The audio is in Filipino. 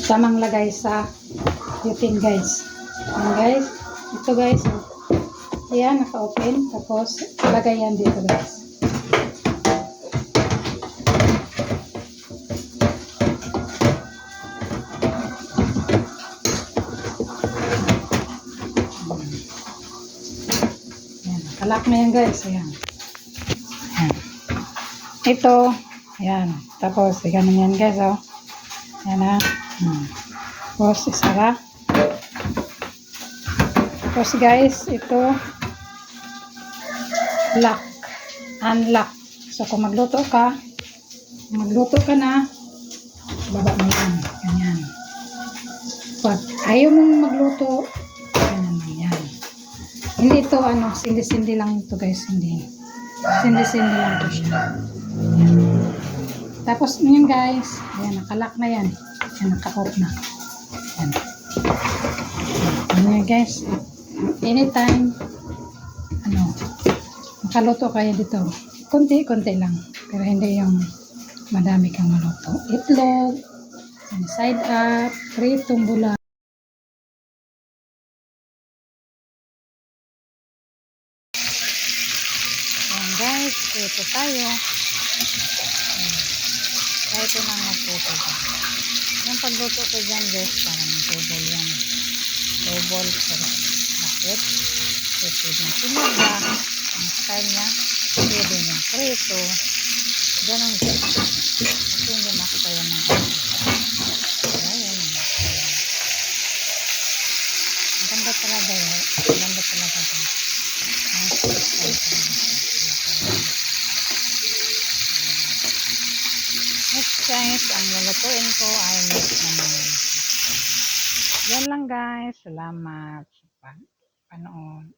tamang lagay sa yutin guys. Ayan guys. Ito guys. Ayan, naka-open. Tapos, lagay yan dito guys. Ayan, kalak na yan guys. Ayan. Ayan. Ito. Ayan. Tapos, ganun yan guys. Oh. Ayan na. Tapos, isara. Tapos guys, ito lock, unlock. So kung magluto ka na, baba mo yan, ganyan. Pag ayaw mong magluto, ganyan lang yan. Hindi ito sindi-sindi lang ito guys, hindi. Sindi-sindi lang ito siya. Ayan. Tapos ngayon guys, ayan, nakalock na yan. Ayan, naka-off na. Ayan. Ayan guys. Anytime makaluto kayo dito, konti-konti lang, pero hindi yung madami kang maluto. Itlog, side up, pritong bula. Ayan guys, ito tayo. Kahit ito nang magluto ka. Yung pagluto ko dyan guys, parang tubol yan. Tubol, pero bakit? Pwede yung sinaga, ang style niya, pwede yung prito, ganun siya. Kasi hindi makakaya ng ayan. Ang ganda talaga yun. Ang ganda talaga yun. Ang style talaga. Next guys, ang lulutuin ko ay meat naman. Yan lang guys. Salamat sa panood.